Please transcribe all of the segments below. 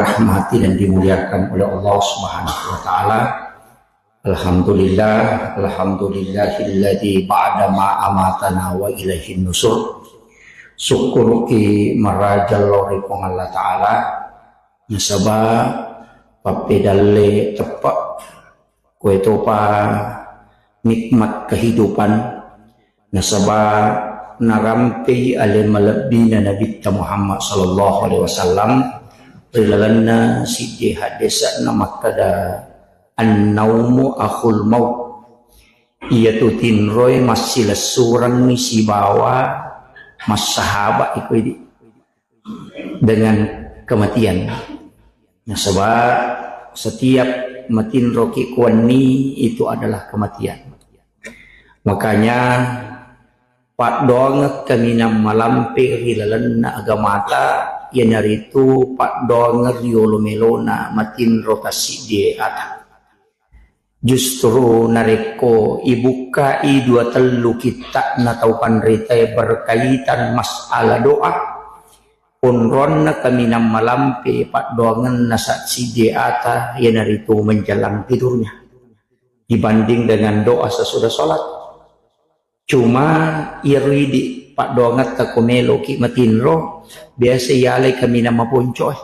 dirahmati dan dimuliakan oleh Allah Subhanahu wa taala. Alhamdulillahilladzi ba'da ma amatana wa ilaihin nusur. Syukur ki marajal lori kong Allah taala nasaba papedalle tepak kue topa nikmat kehidupan nasaba narampi ale malabina Nabi Muhammad sallallahu alaihi wasallam rilalana si hadisa namakada an-naumu akhul maut iya tutin roy masih lesurang ni si bawa mas sahabat itu ini dengan kematian nasaba setiap matin roki kuani itu adalah kematian. Makanya pak dong kami malampe rilalana agamata yan narito pak dong riolo melona matin rotasi di ata. Justru nareko ibuka i dua telu kita nataupan rita berkaitan masalah doa unron na kami malampe pak doangan nasat si di ata yan narito menjelang tidurnya dibanding dengan doa sesudah sholat. Cuma iridi pak dongat takomelo ki matinro biasa yalay kami na mapuncoy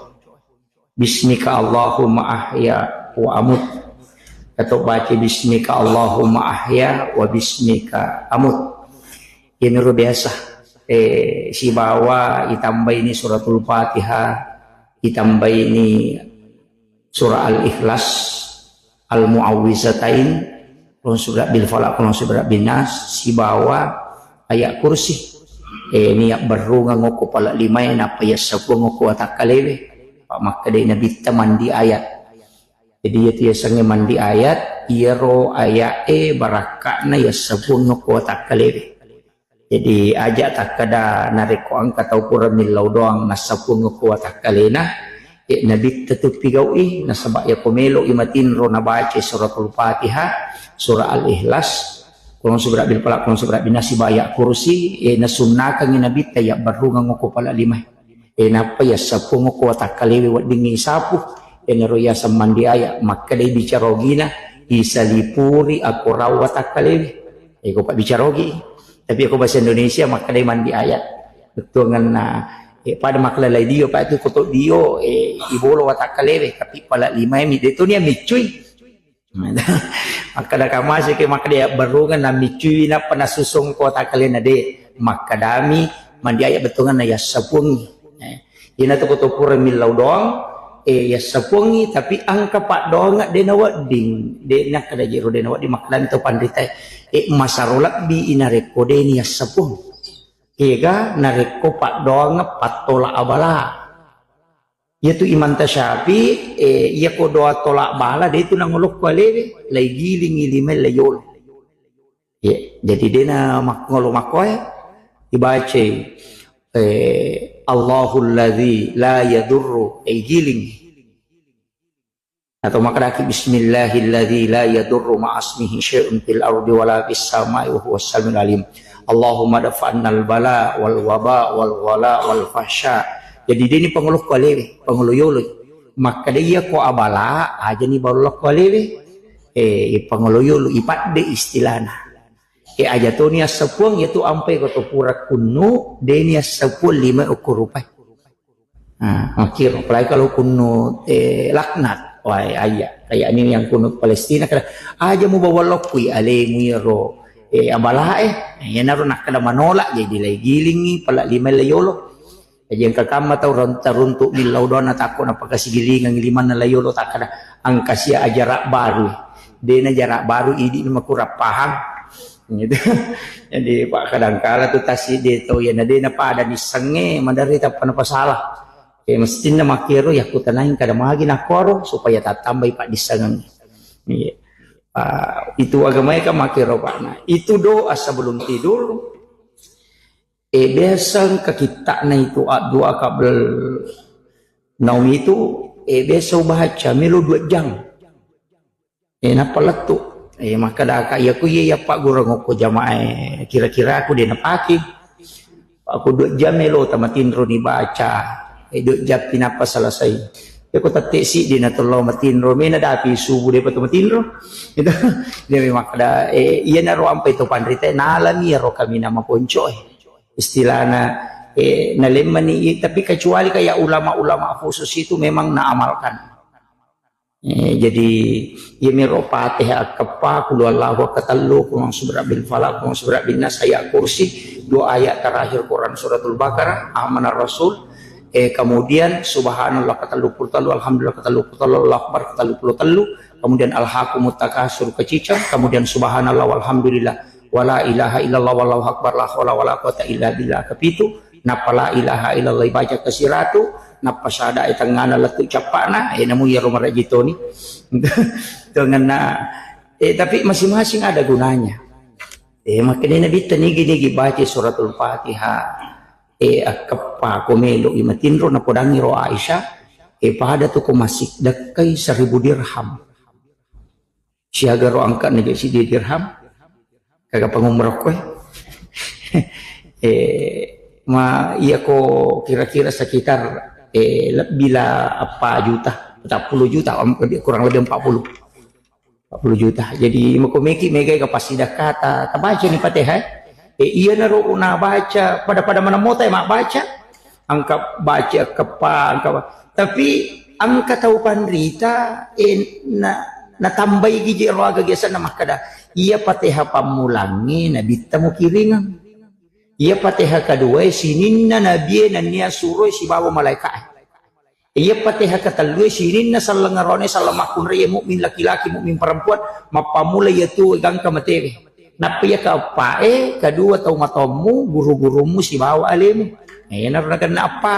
bismika Allahumma ahya wa amut atau baca bismika Allahumma ahya wa bismika amut ini ro biasa si bawa itambah ini suratul Fatihah itambah ini surah al-ikhlas al-muawwizatain surat bil falaq surat bin nas si bawa ayat kursi niat berungang ngoko pala lima apa ya sapu ngoko atakalewe pak makade nabi teman di ayat jadi ya tiasangnya mandi ayat iro ayat barakakna ya sapu ngoko atakalewe jadi ajak takada nareko angka tau pura milau doang nasapu ngoko atakalena nabi tetap pigawi nasabak ya komelo imatin ro nabaca suratul Fatihah surah al-ikhlas kulon surat bil falaq kulon surat bin nas ayat kursi nasunnakan nabi tayak barungang ngoko pala lima napa ya sapu ngoko atakalewe wat dingi sapu ro ya samandi ayat maka dai bicarogina isalipuri aku rawat atakalewe ko pak bicarogi tapi aku bahasa Indonesia maka dai mandi ayat betul ngana pada makla lai dio pa itu kotok dio ibolo watakalewe tapi pala lima mi itu ni micui maka dah kamasi ke maka dia barungan na micui na panasusong ko watakale na de maka dami mandi ayat betungan na ya sapungi ina to kotok pura milau doang ya sapungi tapi angka pak doang de na wading de na kada jero de na wading maklan to pandita masarolat bi ina rekode ni ya sapung ega nareko pak doang patola abala yaitu iman tasyafi iya ko doa tolak bala dia itu nanguluk kualewe lay giling ilimel layol jadi dia na ngolok makoy dibaca Allahul ladzi la yadurru giling atau makadaki bismillahilladzi la yadurru ma'asmihi syai'un fil ardi wala fis samai wa huwas samiul alim Allahumma dafa'annal bala wal waba wal wala wal fahsya. Jadi dia ni penguluh kualewe, penguluh yolo. Maka dia ko abala aja ni baru kualewe. Penguluh yolo ipat de istilahna. Aja tu ni sepuang yaitu ampai ko pura kunu de ni sepuang 5 ukur rupiah. Makir apalagi kalau kunu laknat. Wah ayah kayak ini yang kunu Palestina kada aja mau bawa lokui ale muiro abala yan naroon nakada manolak jadi lay gilingi pala 5 layolo jadi yang kakama tau runtuk milaw doon at ako napagkasigilingan 5 na layolo takada ang kasya jarak baru di na jarak baru idi na makurap pahang gitu jadi pak kadangkala tu tasi dito yan na di na pada ni sange madarita pa na pasalah mesti na makiro ya kutanahin kada magi na koro supaya tatambay pa di sangang itu agama ka makiro pak na itu doa sebelum tidur biasa kita na itu doa kabel naum itu biasa baca melo 2 jam napaletu maka dah kaya ku ya pak guru ko jamaah kira-kira aku dia napaki aku 2 jam melo tamatin ro ni baca 2 jam pinapa selesai ko tatesi di na tulaw matinro may nadapi subo de pato matinro ito di memang kada iya na ro ampai to pandrite nalami ro kami na maponcho istilah na naleman ni tapi kecuali kayak ulama-ulama khusus itu memang naamalkan. Jadi ya miro Fatihah kepa kul wallahu katallu kul subra bil falaq kul subra bin nas ayat kursi, dua ayat terakhir Quran suratul Baqarah amanar rasul. Kemudian subhanallah katallu puluh alhamdulillah katallu puluh Allahu akbar katallu puluh, kemudian alhaqumut takasur kecicang, kemudian subhanallah walhamdulillah wala ilaha illallah wallahu akbar la haula wala quwata illa billah kepitu, napa la ilaha illallah baca ke siratu, napa sada itangana letu capana namu ya romara jito ni dengan tapi masing-masing ada gunanya. Makanya Nabi tanigi baca suratul Fatihah kepa komelo imatinro na podangi ro Aisyah pada tu ko masik dakay 1,000 dirham siaga ro angkat na si dirham kaga pangumrah ko iya ko kira-kira sekitar bila apa juta 40 juta kurang lebih 40 juta. Jadi makomeki megay kapasidah kata tabaca ni Fatihah iya na ro una baca pada mana mo tayo baca angka baca kepa angka tapi angka tahu pandrita na tambay giji ro aga gesa na makada iya Fatihah pamulangi na bitta mo kiringan iya Fatihah kedua sinin na nabiye na niya suroy si bawa malaikat iya Fatihah ketalua sinin na salangarone salamakun raya mukmin laki-laki mukmin perempuan mapamula yaitu gang kamateri napaya ka apa kedua tahu matamu guru-gurumu si bawa alim narar na apa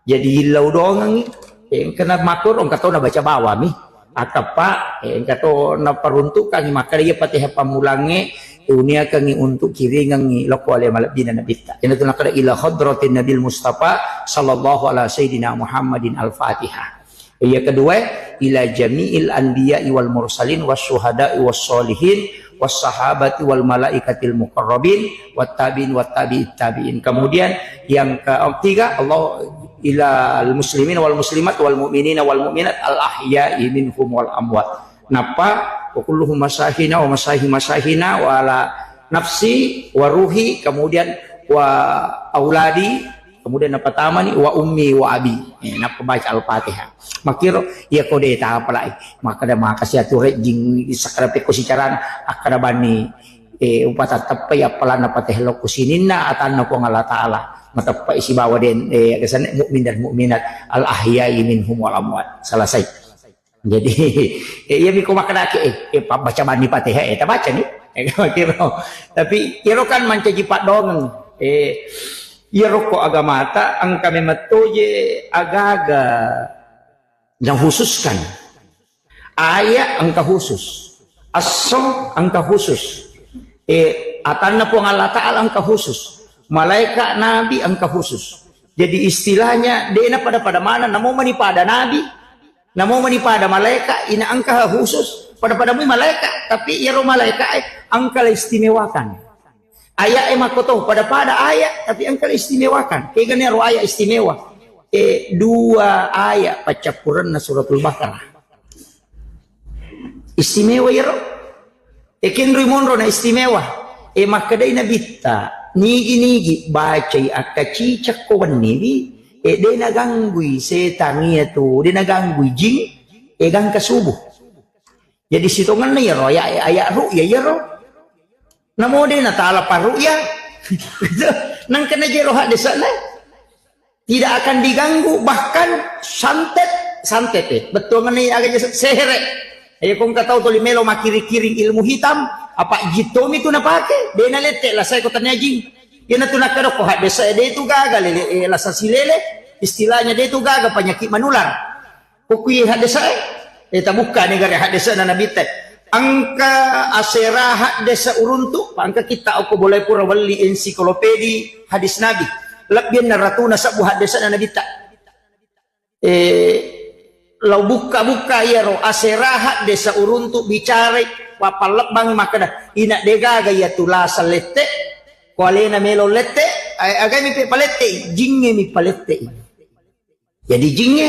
jadi hilau doang kena matur orang kata na baca bawa mi akapa kata na peruntukan maka dia Fatihah pamulangi dunia kangi untuk kiringan loko ale malabdina nabita ina tuna kada ila hadratin nabil mustafa sallallahu alaihi sayyidina Muhammadin al-Fatihah. Iya kedua ila jami'il anbiya'i wal mursalin wasyuhada'i wassolihin wassahabati wal malaikatil muqarrabin wattabi'in wattabi'it tabi'in. Kemudian yang ketiga Allah ila al muslimin wal muslimat wal mu'minina wal mu'minat al ahya'i minhum wal amwat. Napa wa kulluhum masahina wa masahina wa ala nafsi wa ruhi kemudian wa auladi kemudian apa tamani wa ummi wa abi napa baca al-Fatihah makiro ya kode ta apalai maka da makasih ature jing sakrape ko sicaran akada bani upata tapay apala na patehlo ko sininna atanna ko ngala taala matapay si bawa den kesan mukmin dan mukminat al ahya'i minhum wal amwat selesai. Jadi ya mi ko makadaki baca bani Fatihah ta baca ni kiro tapi kiro kan mancaji pak dong iya roko agamata ang kami matoye agaga yang khususkan ayat angka khusus asom angka khusus atanna po Allah Ta'ala angka khusus malaikat nabi angka khusus jadi istilahnya dena pada mana namo manipada nabi namo manipada malaikat ina angka khusus pada mu malaikat tapi iya ro malaikat angka istimewakan ayat makoto pada ayat tapi angka istimewakan kegane ro ayat istimewa dua ayat pacapuran na suratul Baqarah istimewa yero kenro monro na istimewa makadai na bitta nigi baca akacicak ko wannibi de naganggui setan itu de naganggui jing gang kasubuh jadi sitongan na yero ayat ru'ya yero namo din natala paruya nang kena jero hak desa tidak akan diganggu bahkan santet betul ngani agak sehere ayo kung katau to limelo makiri-kiring ilmu hitam apa jitom itu napake de na lete la saya ko tanyajing yan na tunakaro ko hak desa de itu gagal la sa silele istilahnya de itu gagal penyakit manular kukuy hak desa tabuka negara hak desa na nabite angka aserahat desa uruntu angka kita aku boleh pura wali ensiklopedi hadis nabi lebih naratuna sabu hadis na nabi tak lau buka ya ro aserahat desa uruntu bicara papalak bang makada ina dega gaya tulasa lete kualena melo lete agak mi palete jinge mi palete jadi jinge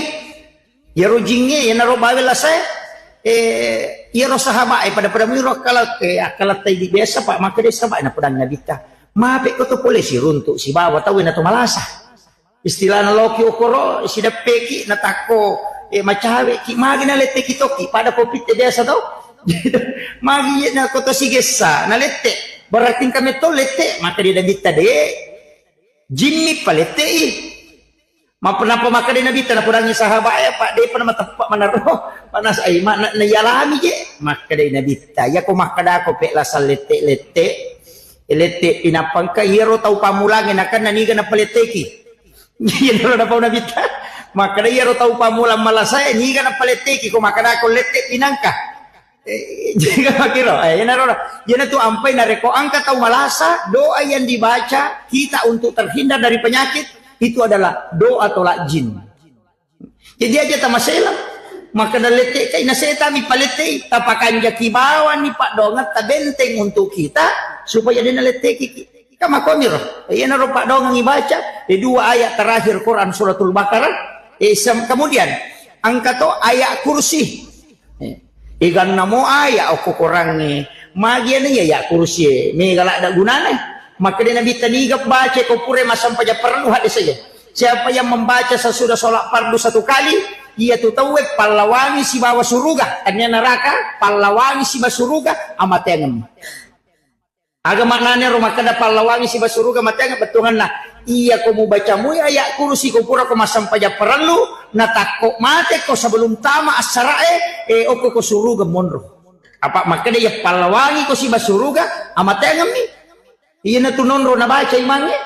Yaro jinge yana ro bawel lasai yaro sahaba pada miro akalat tay di biasa pak maka dia sahabat na pedang nabita mape ko to polisi runtuk si bawa tahu na to malasa istilah na loki okoro si dapeki na tako macawe ki magi na lete kitoki pada kopit biasa tau magi na ko to sigesa na lete berarti kami to lete maka dia nabita de Jimmy palete Mapenapa maka dia nabita na pudangi sahabat ya pak dia pernah tepat menaruh panas ay mana na yalami je maka dia nabita ya ko makada ko pe lasal lete pinapang ka hero tau pamulangi akan naniga na paleteki yero na pau nabita maka dia hero tau pamulang malasay niga na paleteki ko makada ko lete pinangka jika makiro yan na to ampay na reko angka tau malasa doa yang dibaca kita untuk terhindar dari penyakit itu adalah doa tolak jin. Jadi aja tamasela maka dalete kay naseta mi palete tapakan jaki bawa ni pak dongat ta benteng untuk kita supaya dia nalete kiki kama komir yan na pak dongang ibaca dua ayat terakhir Quran suratul Baqarah kemudian angka to ayat kursi ikan namo ayat aku kurangi magian ya kursi me galak ada gunanya maka dia nabi taniga baca kau pure masam pada perlu hadis saja siapa yang membaca sesudah sholat fardu satu kali ia tu tahu pahlawangi si bawa suruga anya neraka pahlawangi si bawa suruga amatengem aga maknanya rumah kada pahlawangi si bawa suruga amatengem betungan nah iya kau mau baca mu ayat kursi kau pura kau masam pada perlu na takok mate kau sebelum tama asarae oko kau suruga monro apa maka dia pahlawangi kau si bawa suruga amatengem ni iya na tunonro na baca imannya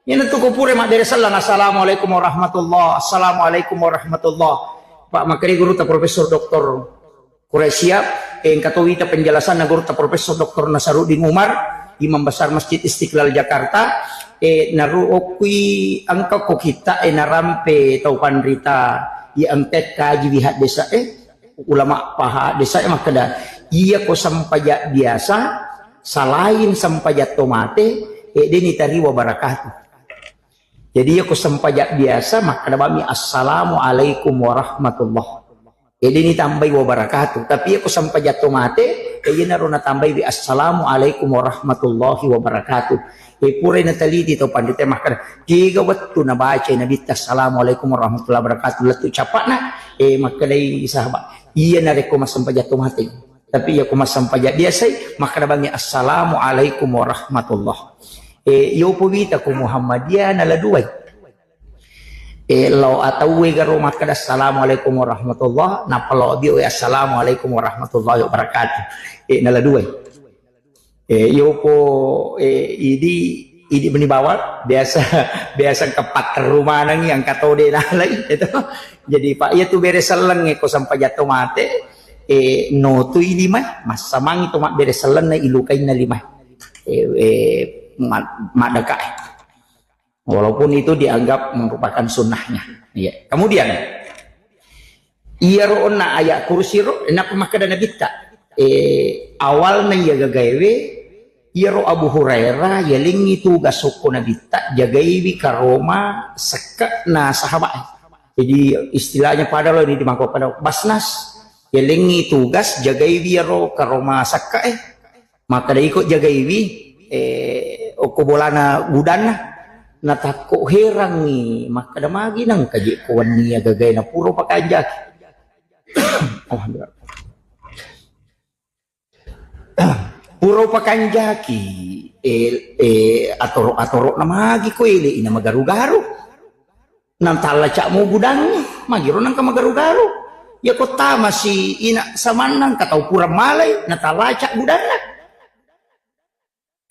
iya na tu kupure mak dari salam assalamualaikum warahmatullah assalamualaikum warahmatullah pak makari guru ta profesor doktor Quraisyah katowita penjelasan na guru ta profesor doktor Nasaruddin Umar imam besar Masjid Istiqlal Jakarta naruokui angka ko kita narampe tau pandrita angket kaji bihat desa ulama paha desa makada iya ko sampaya biasa salain sampajat tomate dini tariwa barakatuh jadi aku sampajat biasa maka nabami assalamualaikum warahmatullah dini tambai wa barakatuh tapi aku sampajat tomate naruna tambai bi assalamualaikum warahmatullahi wabarakatuh pure na taliti to pandite maka tiga waktu na baca nabi assalamualaikum warahmatullahi wabarakatuh latu capakna maka dai sahabat iya nareko masampajat tomate tapi ya kuma sampaya biasa maka nabangnya assalamualaikum warahmatullah yo pubita ko Muhammadiyah na laduay law atawe garo maka assalamualaikum warahmatullah na palo dio assalamualaikum warahmatullahi wabarakatuh na laduay yo po idi benibawa biasa kepat rumah nang yang katode na lagi itu jadi pak ya tu beres seleng ko sampaya tomate no tu lima masamang itu mak beres selen na ilukai na lima madaka walaupun itu dianggap merupakan sunnahnya ya. Kemudian iya roona ayat kursi ro enak pemakada nabita awalnya ya gagawe iya ro Abu Hurairah ya lingi tugas suku nabita jagaiwi karoma seka na sahabat jadi istilahnya pada lo ini dimangkok pada basnas yalingi tugas jagai biaro karoma sakka maka dia ikut jagai oko bolana gudana na takko herang ni maka da magi nang kaji kuan niya gagay na puro pakanja alhamdulillah puro pakanjaki atoro na magi ko ili ina magaru-garu nang talacak mo gudang magiro nang ka magaru-garu ya kota masih ina samanang katau pura malay natalacak budana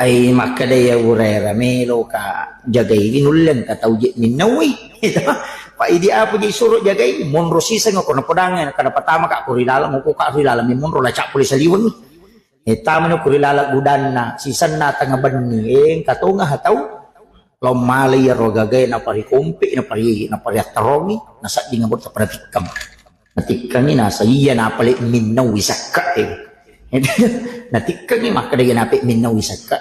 ay maka daya urera melo ka jagay ginulan katau jik minawi pa idi apa jadi suruh jagay monro sisa nga kono podangan kada patama ka kurilala mo ko ka kurilala mi monro lacak pulis saliwan tama no kurilala gudana sisan na tanga bani katau nga hataw law malay ro gagay na pari kumpi na pari tarongi nasa di nga bot pada tikam natikang ni nasa iya napalit minaw isaka natikang ni maka dia napit minaw isaka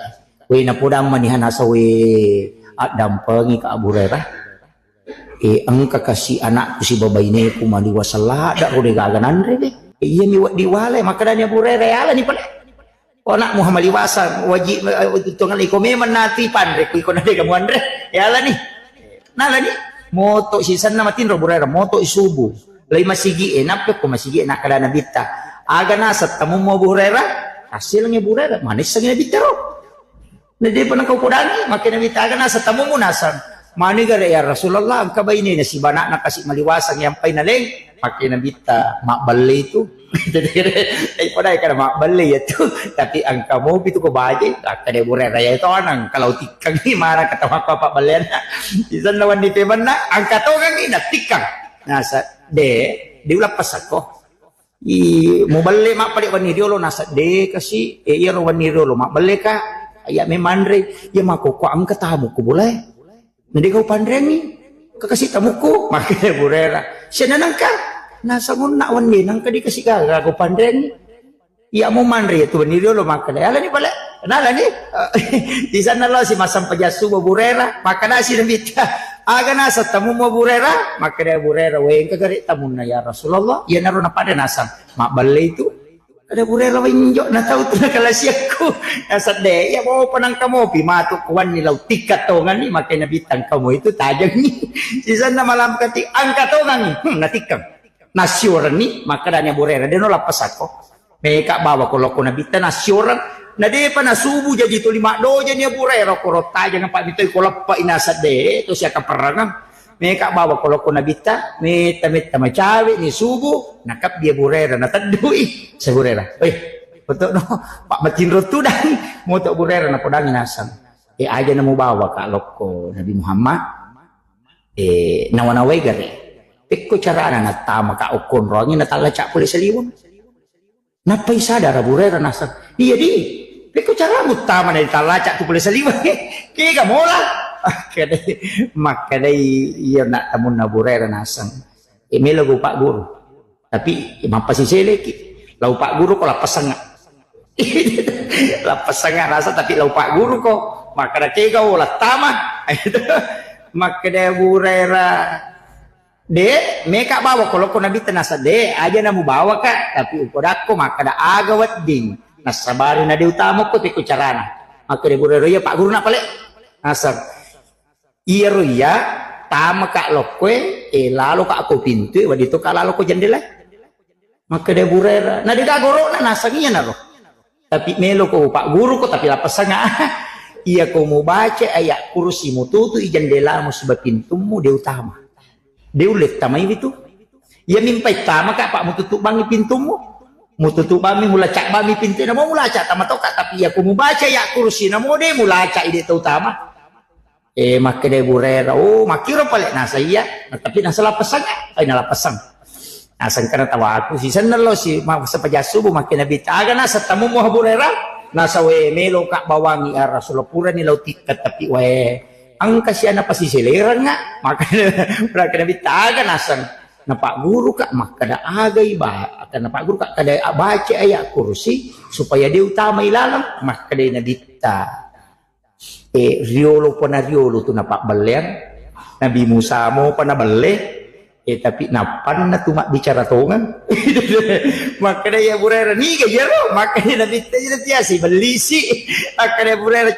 we na pudang manihan nasa we at dampangi ka Abu Hurairah Ang kakasi anak ko si babay ne ko maliwasala da ko de gaganan re de. Iya mi diwale makadanya burere ala ni pala. O anak mo maliwasa wajib ito nga iko meman nati pan re ko na de gamuan re. Ala ni. Nala ni moto sisan na matin ro burere moto isubu. Lay masigi napyo ko masigi na kada nabita. Aga na sa tamu mo burera hasil nga burera manis sa ginabita ro. Na di pa nang kaukudangi makinabita aga na sa tamu mo nasan. Manigar ya Rasulullah ang kabay ni si bana na kasi maliwasang yang pay naling makinabita makbalay ito. Ay paday ka na makbalay ito. Tapi ang kamo pito ko baje kada burera ya ito anang kalautikang ni mara katawa pa pabalyan na. Isan lawan ni Teman na ang katogang inatikang nasa di ulapas ako. Mubali mapali waniriolo nasa de kasi iyaro waniriolo mabali ka aya may manre ya makukuha ang katamo ko bulay. Nanti kau pandrengi, kakasih tamuku, makanya burera. Siya nanangka, nasa muna wani nang kadi kasih kaga kau pandrengi. Iya mo manri itu wani lo makanya. Ala ni pala, nala ni. Di sana lo si masam pajasu burera, makanya si nabita. Aga nasa tamu mo burera, makanya burera. Weng kagari tamu na ya Rasulullah. Iya naroon na pada nasang makbalay itu. Ada burera winjo na tao ito na kalasyak nasa de ya mo panang kamo pimato kuwan nilaw tikatongan ni makay nabitang kamo itu tajang ni sisan na malam kati ang katongan ni natikang nasyuran ni makadanya burera deno lapas ako meka bawa ko loko nabita nasyuran na de pa nasubo jadi to lima doja niya burera ko tajang ang pamitoy ko lappa inasa de to siya kaparangang meka bawa ko loko nabita mit macawi ni subu nakap dia burera natadui sa burera betul no pak matinro tu dan moto burera na podang inasam aja na mo bawa ka loko Nabi Muhammad nawanaway gari pikko cara na natama ka ukon rongi natalaca puli sa liwon napay sadara burera nasam iya di pikko cara mo tama na italaca tu puli sa liwon kaya ka mola makanya iya nak tamun na burera nasang may lagu pak guru tapi mapasiseleki lau pak guru ko lapasanga lapasanga rasa tapi lau pak guru ko makanya kega ulah tama makanya burera de meka bawa kalau ko nabi tenasa de aja namu bawa ka tapi ukodako makanya agawat ding nasabari na di utama ko tiku carana makanya burera ya pak guru na pale nasang iya ruya tama kak lokwe lalu kak aku pintu wadito kak lalu ko jendela maka dia burera nah dia gagoro na nasangiya na ro tapi melo ko pak guru ko tapi lapasanga iya ko mo baca ayat kursi mo tutu i jendela mo sa pintumu dia utama dia ulit tamay itu iya mimpay tama kak pak mo tutup bangi pintumu mo tutup bami mula cak bami pintu na mo mula cak tama to kak tapi iya ko mo baca ayat kursi na mo dia mula cak ide utama makanya burera makiro pala nasa iya tapi nasa lapasang ay nalapasang nasan ka na tawa ako si sanalo si sa pajasubo makina bitaga nasa tamu mo burera nasa we melo ka bawangi ara sulapura ni lautikat tapi we ang kasya na pasisiliran nga makina bitaga nasan na pak guru ka makada agay ba akan na pak guru ka kada baca ayat kursi supaya dia utama ilalang makada na bita riolo pa na riolo to napakbalyan Nabi Musa mo pa nabali tapi napan na tumak bicara tongan makanya ya burera ni gajero makanya Nabi tanya si belisi makanya burera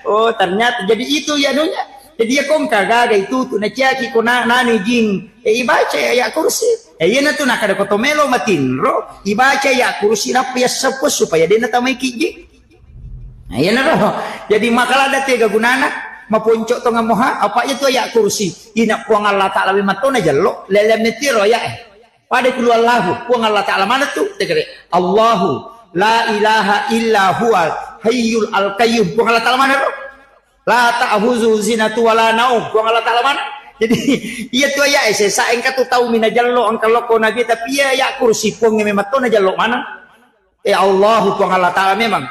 oh ternyata jadi itu ya nunya jadi ya kong kagaga itu tu na ciaki ko na nani jing ibaca ya kursi yan na tu nakada kotomelo matinro ibaca ya kursi na piyasapos supaya dia natamay kijing. Nah, ya naro. Jadi makalah ada tiga gunana mapuncok to ngamoha apa itu ya kursi ina puang Allah taala matona jallo lele metiro ya pada kulu Allah puang Allah taala mana tuh tegere Allahu la ilaha illa huwal hayyul al qayyum puang Allah taala mana tuh la ta'khuzu zinatu wala naum puang Allah taala mana jadi iya tuh ya saya engka tuh tahu mina jallo angka loko nabi tapi ya kursi puang matona jallo mana Allahu puang Allah taala memang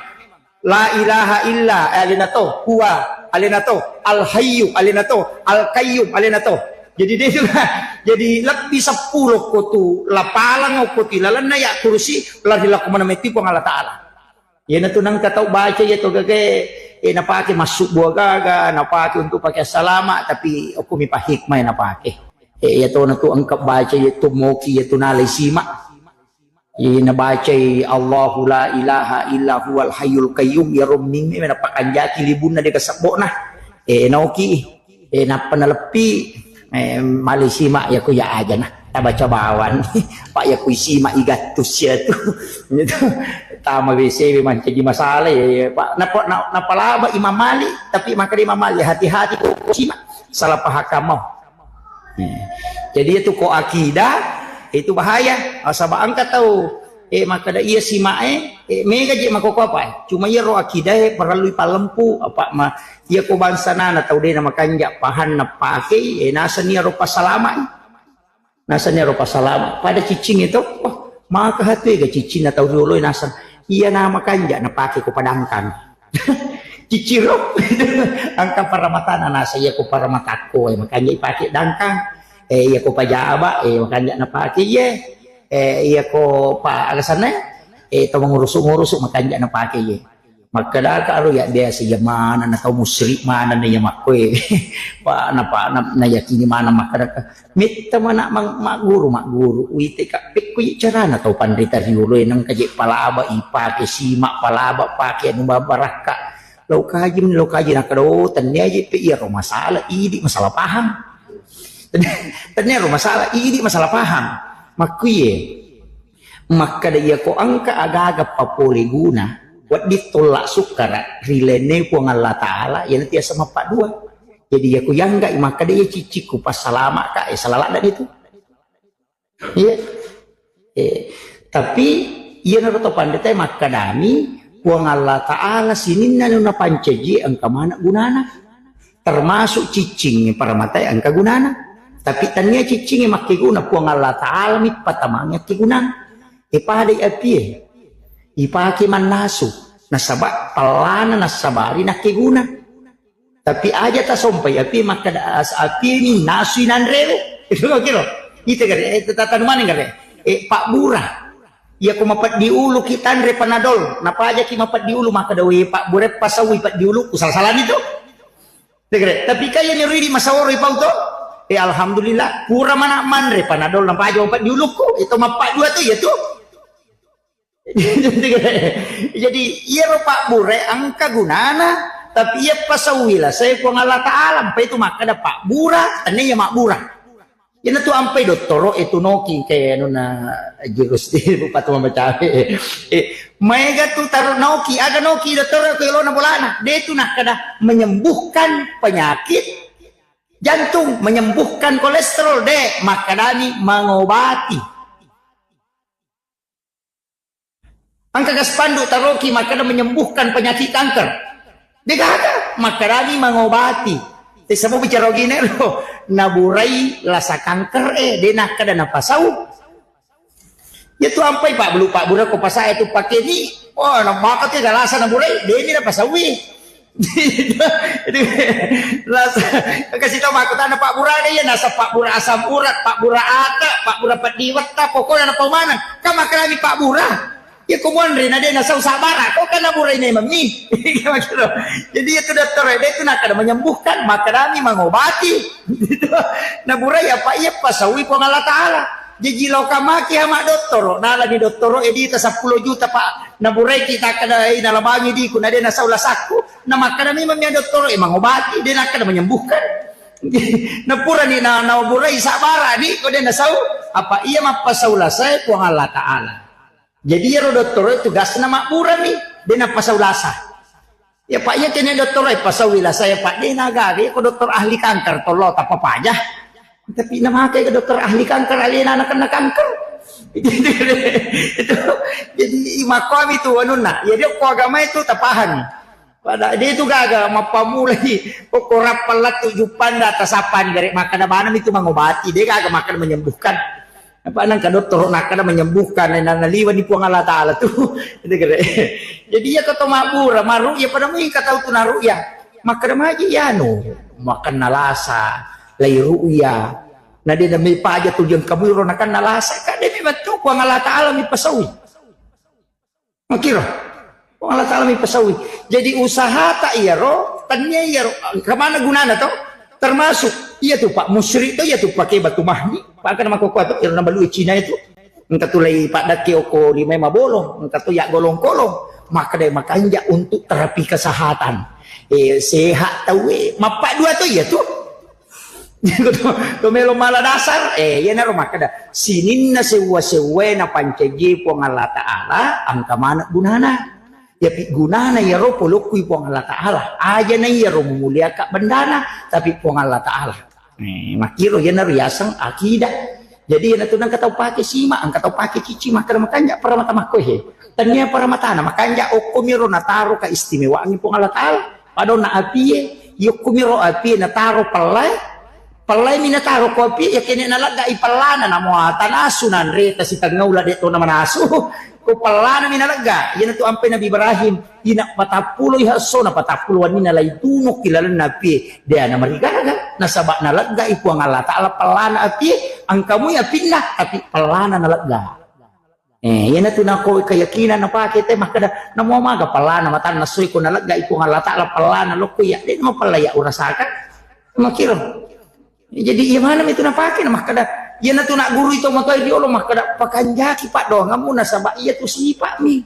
la ilaha illa alinato huwa alinato al hayyu alinato al qayyum alinato jadi dia juga jadi lebih 10 ko tu lapalang ko tilalan na ya kursi la dilakuman meti po Allah taala yan na to nang kataw baca ya to gage napake masuk buah gaga, napake untuk pakai salama, tapi aku mipa hikmah napake. Ya to na to angkap baca itu moki itu nalai simak. Na baca Allahu la ilaha illa huwal hayyul qayyum ya rumning na pakanjaki libun na di kasabok na. Naoki na panalepi mali simak ya ko ya aja na. Baca bawan pak ya ku simak igatus ya tu. Gitu. Tama BC memang jadi masalah ya pak napalaba Imam Malik tapi maka Imam Malik hati-hati kok simak salah paham mau. Jadi itu kok akidah itu bahaya asaba angkat tahu maka da iya simak mega je mako apa cuma ya ro akidah perlu palempu apa ma ia ko bangsa nana tahu dia nama kanja pahan na pakai nasa ni ro pasalama nasa ni ro pasalama pada cicing itu maka hati ga cicing na tahu dulu nasa iya nama kanja na pakai ko padangkan ciciro angka paramatana nasa iya ko paramatako makanya ipakai dangkang iya ko pajaba makanya na pakai iya ko pa alasana to mangurusuk-ngurusuk makanya na pakai maka da karo ya dia siya mana na tahu musyrik mana na ya makwe pa na yakini mana maka mitta mana mak guru uite ka pikku cara na tahu pandita riulo nang kaje palaba ipake simak palaba pake anu baraka lo kaji na kado tanya je pe iya masalah idi masalah paham tanya masalah idi masalah paham makuye maka dia ko angka aga-aga papole guna buat ditolak sukara rilene ku Allah taala ya nanti sama pak dua jadi aku yang enggak maka dia ciciku pas salama kak salah dan itu iya tapi iya naruto pandai maka dami ku Allah taala sinin nanu pancaji angka mana gunana termasuk cicing para matai angka gunana tapi tanya cicing makai guna ku Allah taala mit patamangnya ki gunana pada api ipake man nasu nasaba palana nasabari nakiguna tapi aja ta sompai api maka api ni nasu nanrere itu kira itu gare tatan mana gare Pak Burah ya ko mapat diulu kita andre panadol napa aja ki mapat diulu maka dawe Pak Burah pasawi pat diulu kusal-salan itu gare tapi kaya ni ridi masaworo ipauto alhamdulillah pura mana manre panadol napa aja mapat diulu ko itu mapat dua tuh ya tuh jadi iya Pak Bure angka gunana tapi ia pasawila saya ku Allah taala apa itu maka ada Pak Bura tanya ya mak Bura ina tu ampai dottoro itu noki kayak nuna jurus di bupati membaca mega tu taruh noki ada noki dottoro ke lona bolana dia itu nak kada menyembuhkan penyakit jantung menyembuhkan kolesterol deh maka dani mengobati angka gaspandu taroki maka menyembuhkan penyakit kanker. Dia ada maka rani mengobati. Sebab bicara gini loh, naburai rasa kanker dia nak kada napasau. Ya tu ampai Pak belum Pak Bura ko pasai itu pakai ni. Oh, nampak ke rasa naburai dia ni napasawi. Rasa kasih tahu aku tanda Pak Bura dia nasa Pak Bura asam urat, Pak Bura ata, Pak Bura pediwat ta pokoknya napa mana. Ka maka rani Pak Bura ya kumuan rin ada nasa usabara kok kan naburai ini mami jadi itu dokter dia itu nak ada menyembuhkan maka kami mengobati naburai apa iya pasawi ko Allah taala jadi lokamaki hama dokter nah lagi dokter edita 10 juta Pak naburai kita kada inalabangi di kun ada nasa ulasaku nah maka kami mami dokter mengobati dia nak ada menyembuhkan napura ni na naburai sabara di ko dia nasa apa iya mapasaula saya ko Allah taala. Jadi ya dokter tugas nama Bura nih, dia nak pasau lasa. Ya Pak ya kena dokter pasawila saya Pak dia nagari ko dokter ahli kanker tolo tak apa aja. Tapi nama kayak dokter ahli kanker alien anak kena kanker. Itu jadi imakom itu anuna. Ya dia ko agama itu tapahan. Pada dia itu gagal mapamulai pokok pelat tujupan atas apan dari makan mana itu mengobati dia gagal makan menyembuhkan. Apa nang ka dokter nak kada menyembuhkan naliwan di puang Allah taala tuh jadi ya kata mabura maru ya pada mui kata tu naru ya maka maji ya no makan nalasa lai ruya na dia mi paja tu jeung kabiro nakan nalasa kada mi batu puang Allah taala mi pasawi makira Allah Ta'ala may pasawi. Jadi usaha tak iya ro, tanya iya ro, kemana gunanya to? Termasuk, iya tuh Pak musyrik tuh, iya tuh pakai batu mahdi. Pak kan maku kuat tuh, yang nama lu Cina itu. Engkau tulai Pak daki oko di mema bolong, engkau tuh ya golong-golong. Maka dia makanya untuk terapi kesehatan. Sehat tahu, mapak dua tuh iya tuh. Tuh melo malah dasar, ya naro maka dah. Sinin na sewa-sewa na pancaji po ng Allah Ta'ala, ang kamana gunana. Ya gunana ya ro polokui po ng Allah Ta'ala. Aja na ya ro mumulia ka bandana, tapi po ng Allah Ta'ala. Makiro yan na riyasang akidah. Jadi yan na ito nang kataw pake sima, ang kataw pake cici, makanya para mata makoy. Tanya para mata na, makanya o kumiro na taro ka istimewaan po ng Allah Ta'ala. Pado na api, yung kumiro api na taro palay, palay minataro ko api, ya kini nalaga ipalana na mo tanasunan reta si tagnaula dito na manaso. Ko palana minalaga, yan ito ang Nabi Ibrahim, ina patapuloy haso na patapuluan ni nalay tunok kilala na api. Dia na marigaga, nasaba nalaga ipo ang Allah Ta'ala palana api, ang kamoy api na, api palana nalaga. Yan na ito na ko kayakinan na pakit, makada na mo maga palana, matan nasuy ko nalaga ipo ang Allah Ta'ala palana, lokuya, di naman palaya urasaka, makiro. Jadi gimana itu na pakai, makada yan na ito na guru ito matay di olo, makada pakanjaki pak doang, ngamu nasaba iya tu si pak mi.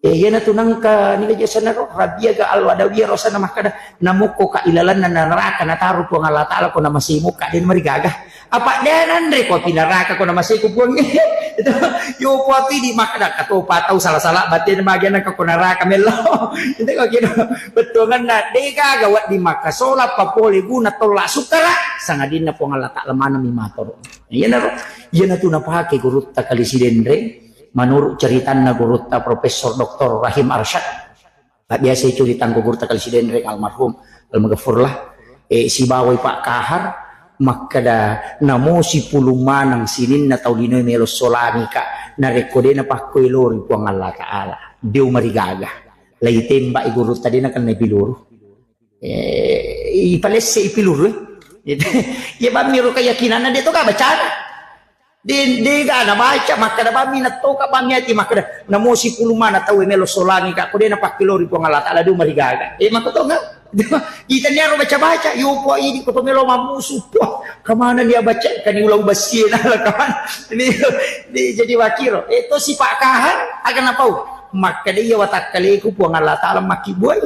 Yan na ito nang ka nilajasan na ro, rabia ga alwadawiya rosa na makada namuko ka ilalan na naraka na taro po ng Allah Ta'ala ko na masimu ka din marigaga. Apa dia nandre ko pinaraka ko na masiku po ng ito yung po api di makada kato pataw salah-salah batin na bagyan ng kakunaraka melo. Hindi ko kino betungan na di gagawat di makasola papoli guna tola sukara sanga din na po ng Allah Ta'ala mana mi matoro. Yan na ro, yan na ito na pakai gurut ta kalisidendre. Menurut cerita na gurutta Profesor Dr. Rahim Arsyad, biasa curitan guru takal sidendre almarhum almagfurlah, si bawai Pak Kahar makada namo si pulumanang sinin na taulino melos solani ka na rekode na pakoy lori po ang Allah Ta'ala diw marigaga laitin ba iguro tadi na kan nabiluro ipalesse ipiluro ya ba miro kayakinan na dito ka bacara. Di ka na baca maka na bami na to ka bami ati maka na mo si puluman na tawi melo solangi ka ko na pakilori po ng Allah Ta'ala do marigaga makato nga kita niya ro baca yo po ini ko to melo mamusu po kamana niya baca kani ulang basi na kaman ni jadi wakiro ito si Pak Kahar akan apa maka dia watak kali ko po ng Allah Ta'ala makibuay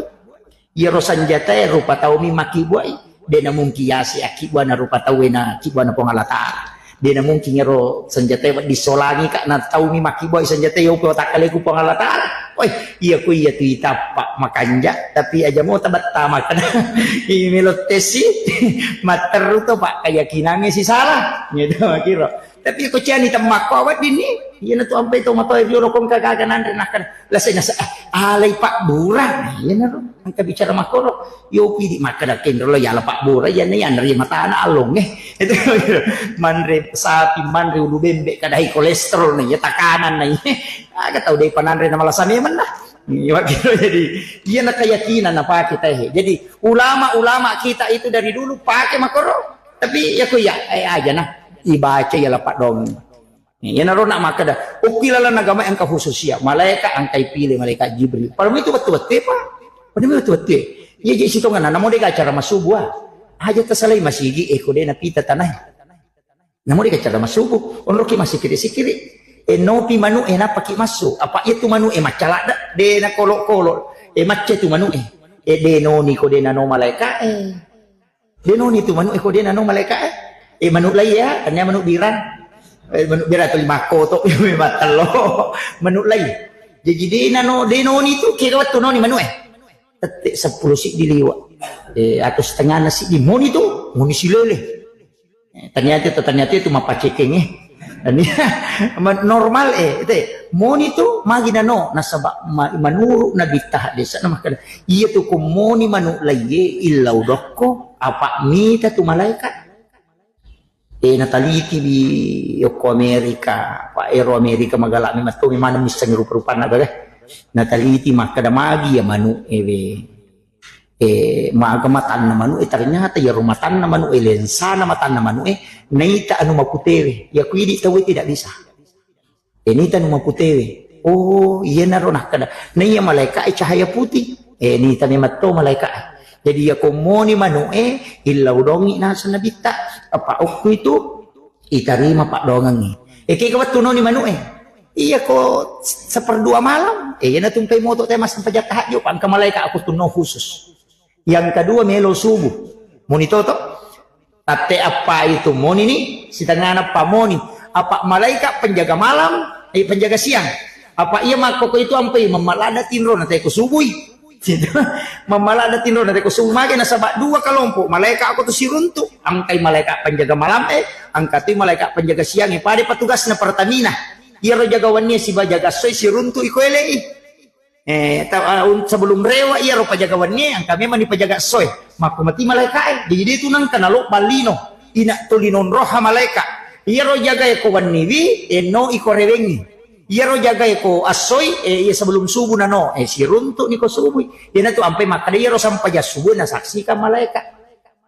iro sanjata rupa taw mi makibuay de na mung kiyasi akibwa na rupa taw na kibwa na po ng Allah Ta'ala. Dia na mungkin ngero senjata disolangi kak na tahu mi maki boy senjata yo ko takale ku pang Allah Ta'ala. Oi, iya ku iya tu tapak makanja tapi aja mau tabat tamak kana. Imilot tesi materu to Pak keyakinannya si salah. Gitu makiro. Tapi ko ciani tamak ko awat dini. Iya na to ampe to matoy yo rokong kagaganan renakan. Lasay na sa alay Pak Burang. Iya na ro. Ang kabicara makoro yo pidi makadakin ro ya Pak Burang yan na yan ri mata na along Itu manre sapi manre ulu bembe kadai kolesterol nih ya takanan nih agak tahu deh pananre na malasan man lah jadi dia na keyakinan apa kita jadi ulama-ulama kita itu dari dulu pakai makoro tapi ya ku ya aja nah ibaca ya lapak dong ya naro nak maka dah ukilala agama yang khususnya malaikat angkai pilih malaikat Jibril padahal itu betul-betul Pak padahal betul-betul ya jadi situ kan namo deka cara masubwa aja tersalai masigi kode na pita tanah namun dia cara masuk, orang ki masih kiri-kiri. Nopi manu na paki masuk. Apa itu manu macala dak de na kolok-kolok. Macce tu manu de noni ko de na no malaika De noni tu manu ko de na no malaika manu lai ya, kanya manu biran. Manu biran tu lima ko to matalo. Manu lai. Jadi de noni tu kira waktu noni manu Tetik 10 sik diliwa. Atau setengah nasi di moni tu, moni silele. Ternyata itu mapacekeng normal itu moni tu magina no nasaba manuru na bitah desa na makada iya tu ko moni manu laye illau dokko apa mita tu malaikat nataliti di yoko Amerika pa ero Amerika magala mi matto mi manam misang rupa-rupan na nataliti makada magi ya manu magamatan na manu ternyata ya rumatan na manu lensa na matan na manu naita anu maputewe ya kuidi tawi tidak bisa nita anu maputewe Oh, iya naro nak kada. Na iya malaikat cahaya putih. Ni tami matto malaikat. Jadi ako mo ni manu ilaw dongi na sa nabita. Apa aku itu itarima pak dongang ni. Kaya kawat tuno ni manu Iya ko seperdua malam. Yan na tumpay mo to tayo mas pajatahat yo. Pang kamalaikat ako tuno khusus. Yang kedua melo subuh. Monito to. Tate apa itu moni ni? Si tanganap pa moni. Apa malaikat penjaga malam? Penjaga siang. Apa iya makoko itu ampai memalada tinro na tayo ko subuy. Memalada tinro na tayo ko sumagi na sabak dua kelompok. Malaikat ako to si runtu. Ang kay malaikat penjaga malam ang katoy malaikat penjaga siang pade patugas na Pertamina. Iya ro jagawan niya si bajaga soy si runtu ikwele sebelum rewa iya ro pajagawan niya ang kami man ipajaga soy. Makumati malaikat jadi itu nang kanalo balino. Ina tulinon roha malaikat. Iya ro jaga ko waniwi no ikorewengi. Iya ro jaga ko asoy iya sebelum subuh na no si runtu ni ko subuh yan na to ampai makada iya ro sampai subuh nasaksikan malaikat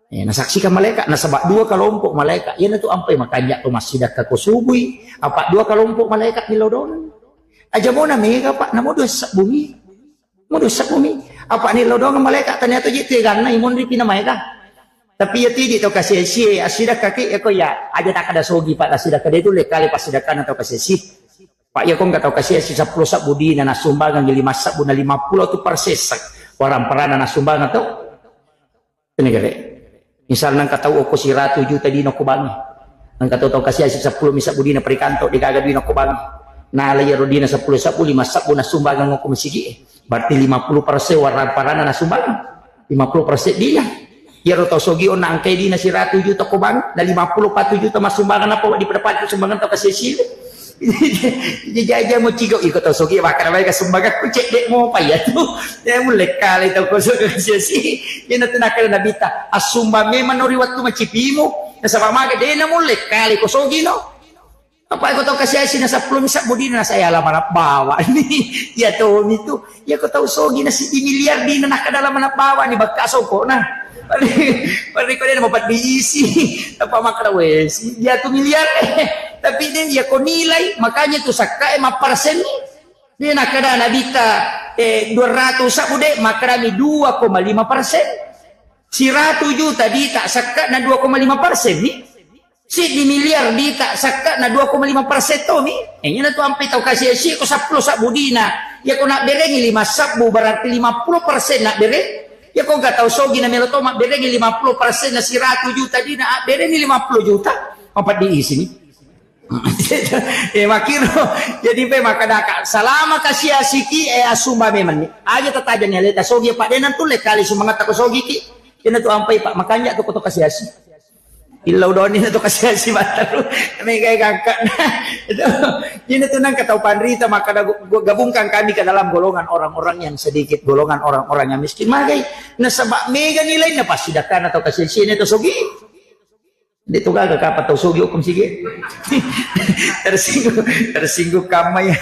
nasaksikan malaikat nasabak dua kelompok malaikat yan na to ampai makanya to masjidah ko subuh apa dua kelompok malaikat ni lodonan aja mo na mega pak namo dosa bumi mo dosa bumi apa ni lodonan malaikat tanya to jitu ganna imon ri pinamay ka tapi ya tidi to kasi si asida kaki ko ya aja tak ada sogi pak asida kada itu lekali pasidakan atau kasi si Pak ya kong katau kasih si 10 sak budi na nasumbangan 5 sak buna 50 tu persesak orang perana nasumbangan tu ini kare misal nang katau ko si ratu juta di no kubangi nang katau tau kasih si 10 misak budi na perikanto di kagad di no kubangi na la yaro di na 10 sak 5 sak buna sumbangan ko masigi berarti 50% orang perana nasumbangan 50% dia yaro tau sogi on angkai di na si ratu juta kubangi na 54 juta masumbangan apa di perdapat sumbangan tau kasih si jaja mo cigo ikut tau sogi bakar baik sumbangan ku cek dek mo pa ya tu ya mulai kali tau ko so si yan natin nakala nabita asumba me manori waktu macipimo nasaba maga de na mulai kali ko sogi no apa ko tau kasi si na 10 misak budi na saya laman bawa ni ya to itu ya ko tau sogi na si miliar di na nakadala man bawa ni bakaso ko na pari ko din mo pat diisi apa makara wes ya tu miliar tapi dia ko nilai makanya tu sakka maparsen ni dia nakada nabita 200 sabude makarami 2,5% si 100 juta di tak sakka na 2,5% ni si di miliar di tak sakka na 2,5% to ni nya na tu ampe tau kasih si ko 10 sabudina ya ko nak berengi 5 sabu berarti 50% nak bereng ya kok gak tahu sogi na meloto mak berengi 50% na si 100 juta di na berengi 50 juta apa diisi ni makiro jadi pe makadaka salama kasih asiki asumba memang ni aja tatajan ya leta sogi pak denan tu lekali sumangat aku sogi ki dena tu ampai pak makanya tu koto kasih asi ilau doni tu kasih asi mataru mega kakak ini tu nang katau pandrita maka gabungkan kami ke dalam golongan orang-orang yang sedikit golongan orang-orang yang miskin magai nasabak mega nilai na pasidakan atau kasih asi itu sogi dito gaga kapat tau sogi hukum sige tersinggung kamay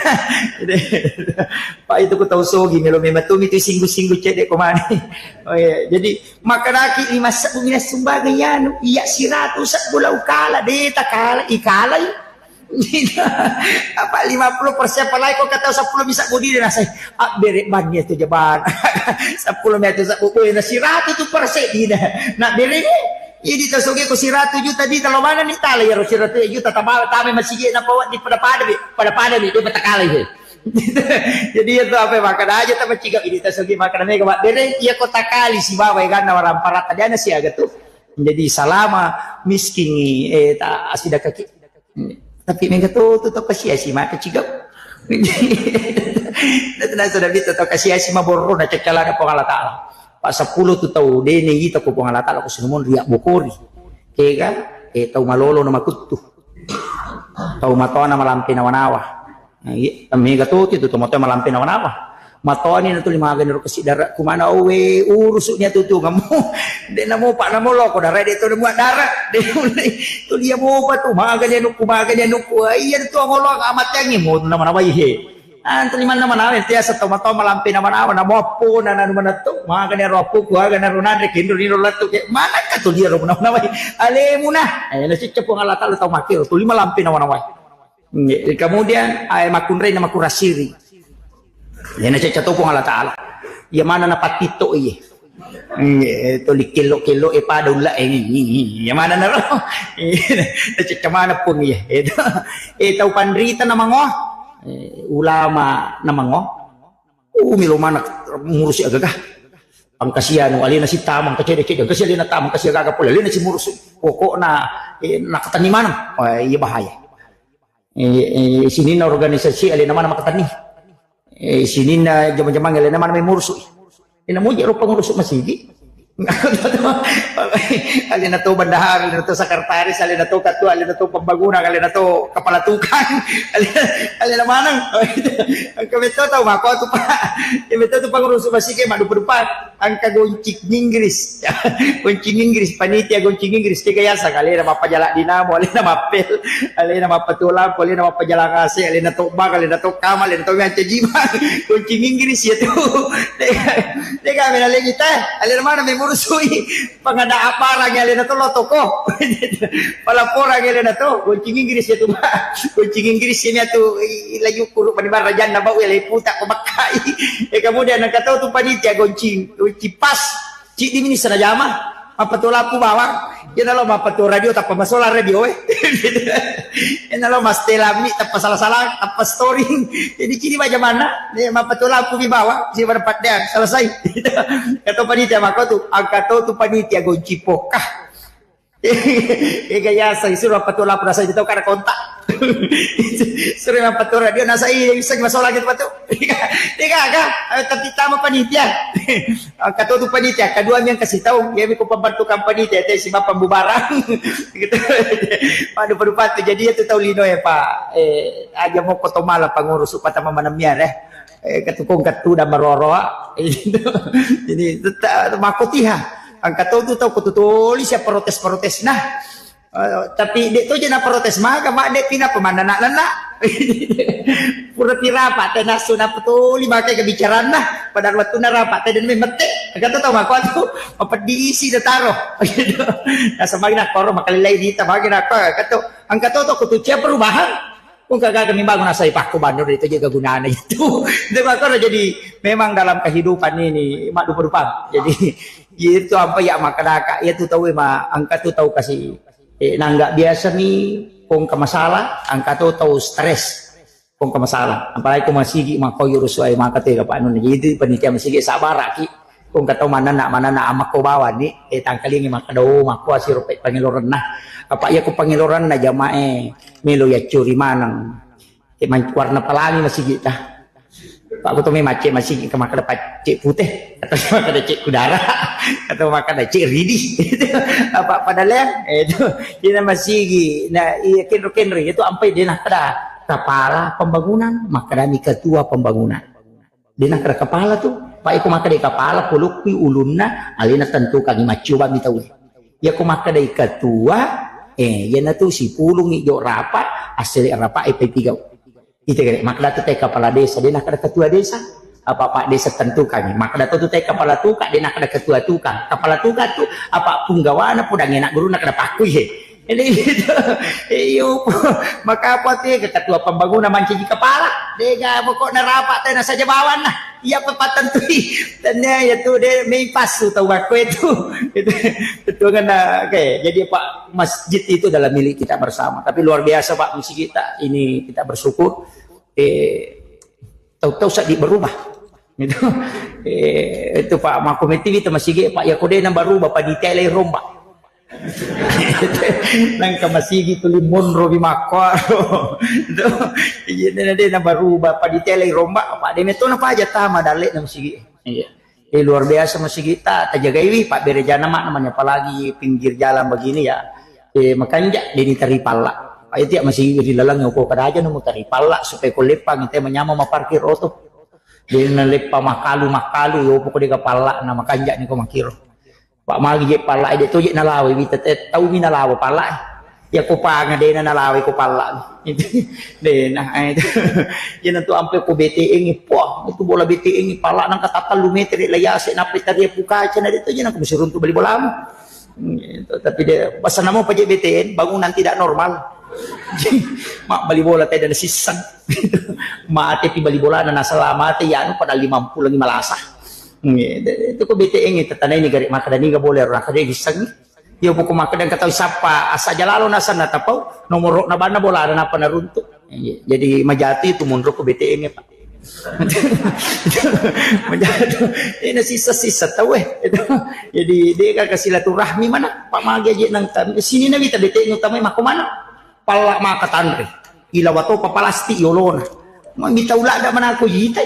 pak itu ko tau sogi melo mematumi itu singgu-singgu cede komani oh iya jadi makanaki 5 sak bumina sumbaga yan iya si 100 sak bulau kala deta kala ikalay apa 50% palay ko kataw 10 bisa budi na say bere bannya tu jaban 10 meter sak buku na si 100 tu perse di na bere ini tasogi ko si 100 juta di kalau mana ni tala ya si 100 juta tama masih na pawat di pada di patakalay jadi itu apa makan aja tapi ciga ini tasogi makan mega mak bere iya kota kali si bawa kan orang parat tadi ana si agak tuh menjadi salama miskin ta asida kaki tapi mega tuh kasih si mak ciga na sudah bita to kasih si maborro na cekala po Allah taala pa 10 tu tau dene ita ko pong alata ko sinumon riak bukori kega tau malolo na makuttu tau matona malampi na wanawa mega to tu matona malampi na wanawa matoni na to limagan ro kasi dara kumana owe urusnya tu ngamu de namo pa namo loko dara de to mo dara de to dia mo pa to maganya no iya to ngolo amat yang mo na manawa ihe anto liman naman awin tiya sa tomato malampi naman awan na mopo na naman to mga ganyan ropo kuha ganyan runadre kindo nino lato mana ka to liya ro naman away ale mo na ay nasitya po nga lata lataw makiro to lima lampi naman away kemudian ay makunray na makurasiri Yan na siya po ng Allah Ta'ala. Yamana na patito iya. Ito kilo pa daw la yamana na ro. Nachamana po niya. Ito panrita na mango. Ulama na mango. Umilumanak murus agaga. Ang kasiyano alina si tamang kacede-cede kasi alina tamang kasi agaga pula alina si murus pokok na nakataniman. Iya bahaya. Sini na organisasi alina mana makatani. Sini na jaman-jaman alina mana may murus. Mo jero pangurus masigi. Alin na to bandahar, alin na to sekretaris, alin na to ketua, alin na to pembangunan, alin na to kepala tukang, alin na manang. Ang kami to tahu mako to pa. Kami to pangurus masigi madu-dupat. Ang kagoncik Inggris. Goncing Inggris panitia goncing Inggris kaya sa alin na mapajala dinamo, alin na mapel, alin na mapatulang, alin na mapajala kasi, alin na to bag, alin na to kamal, alin na to mancajiman. Goncing Inggris ya tu. Teka kami na kita, alin mana may murusui pangada apa lagi alin na to lotoko. Palapora alin na to, goncing Inggris ya tu. Goncing Inggris ini tu layu kuruk panibar rajan na bawa ilay puta kumakai. Kemudian ang kataw tu panitia goncing pas cik di mini sana jama mapatula po bawang yan alo mapatul radio tapos masola radio yan alo mas telami tapos salah-salah tapos story jadi cini macam mana mapatula po bawang siya dapat dia selesai kata panitia mako tu ang kataw tu panitia gonci pokah gaya saya suruh patula po nasa dito karena kontak suruh mapatul radio nasa isang masola gitu patu tapi tama panitia katutup panitia kedua yang kasih tahu ya ko pembantukan panitia teh si bapak bubarang gitu padu patu jadi itu tahu lino ya Pak aja mau kotomala pangurus upata mamanamyan katukong katu dan maroro jadi makotiha ang katutu tahu kututulis ya protes nah tapi dek tu je na protes maka mak dek pina pemandana-nana pura tirapat teh nasu na petuli makai kebicaraan nah pada waktu na rapat teh dan memete kata tahu mak tu apa diisi dah taruh nah semakin nak koro makali lain kita bagi nak kata ang kata tu kutu cia perubahan kung kagak kami bangun asai paku bandor itu juga gunanya itu makanya jadi memang dalam kehidupan ini mak dupa jadi itu apa ya makanaka ya tu tahu mah angkat tu tahu kasih nggak biasa nih kung ke masalah angkat tu tahu stres kung ke masalah apalagi kung masigi makoy rusuai maka teh apa anu jadi panitia masigi sabar ki kung kataw mana na amak ko bawa ni tangkalingi makado mako asiro pangiloran na apa ya ko pangiloran na jamae melo ya curi manang warna pelangi masigi ta Pak aku tuh macet masih ke makan cek putih atau makan cek udara atau makan cek ridis apa padahal itu dia masih nah iya kenro itu sampai dia nak ada kepala pembangunan maka dami ketua pembangunan dia nak ada kepala tuh Pak aku makan dari kepala pulukwi ulunna alina tentu kami macoba mitau ya aku makan dari ketua ya na tuh si pulung ijo rapat asli rapat EP3 itu kan makna tu teh kepala desa dia nak ada ketua desa apa pak desa tentu kami makna tu teh kepala tukang dia nak ada ketua tukang kepala tukang tu apa punggawana pun enak guru nak ada paku ye ini gitu iyo maka apa teh ketua pembangunan mancing kepala dia pokok nerapat teh saja bawan lah iya pepatan tu dan ya tu dia main pas tu tahu aku itu betul kan oke jadi pak masjid itu adalah milik kita bersama tapi luar biasa pak misi kita ini kita bersyukur tahu-tahu saat berubah itu itu Pak Makomiti itu masih Pak Yakode nang berubah Pak detail romba nang kamasigi tu limon robi makoro itu dia nang berubah Pak detail romba Pak demeto na pa aja tama dalek nang masigi luar biasa masih kita tajagaiwi Pak Berejana mak namanya apalagi pinggir jalan begini ya makanya dini taripala itu ya masih dilalang ngoko kada aja nemu taripala supaya kulepang itu menyama parkir oto dia nalepa makalu yo pokok di kepala nama kanjak ni ko makiro Pak magi je pala ide tu je nalawi bita tahu mi nalawa pala ya ko pa nga de na nalawi ko pala itu de nah itu yan tu ampe ko BTE ngi po itu bola BTE ngi pala nang katatal lumeter layase napit tadi buka cina dito je nang kumusirun tu bali bola mo tapi dia pasal namo pa BTN bangunan tidak normal Mak bali bola tayo na sisag. Mati pi bali bola na nasa lamate yan pada 50 lagi malasah. Itu ko BTN tatanay ni gari makadani ga bolero nakadai gisag ni. Yo buko makadang kataw sapa asa jalalo nasa natapaw nomor na ba na bola na pa narunto. Jadi majati tumunro ko BTN ya Pak. Majati nasisa-sisa tahu jadi dia ka silaturahmi mana Pak Magaji nang sini na bita BTN utamay makumana pala makatanre ilawato papalasti yolona mambita ulada man ako yitay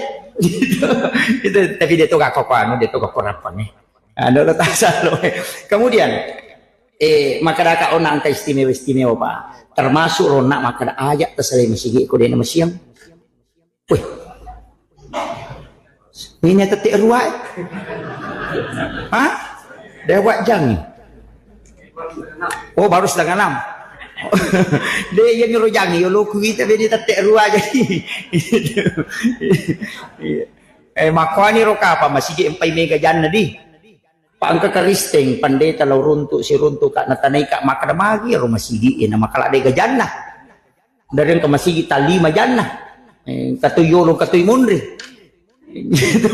itu tapi dia tuh gak kokoan dia tuh kokorapan ada letak salo kemudian makada ona ang istimewa Pak termasuk rona makada ajak tersalay masigi ko din na masiyang weh ini tete ruai hah dewak jang oh baru setengah 6 dia yang nyuruh jangan yo kita bini tetek ruah jadi makani roka apa masih di empai mega janna di pangka karisting pandeta law runtu si runtu kak natanay kak makada magi ro masih di na makala de gajanna dari yang masih kita 5 janna katuy yolo katuy munri itu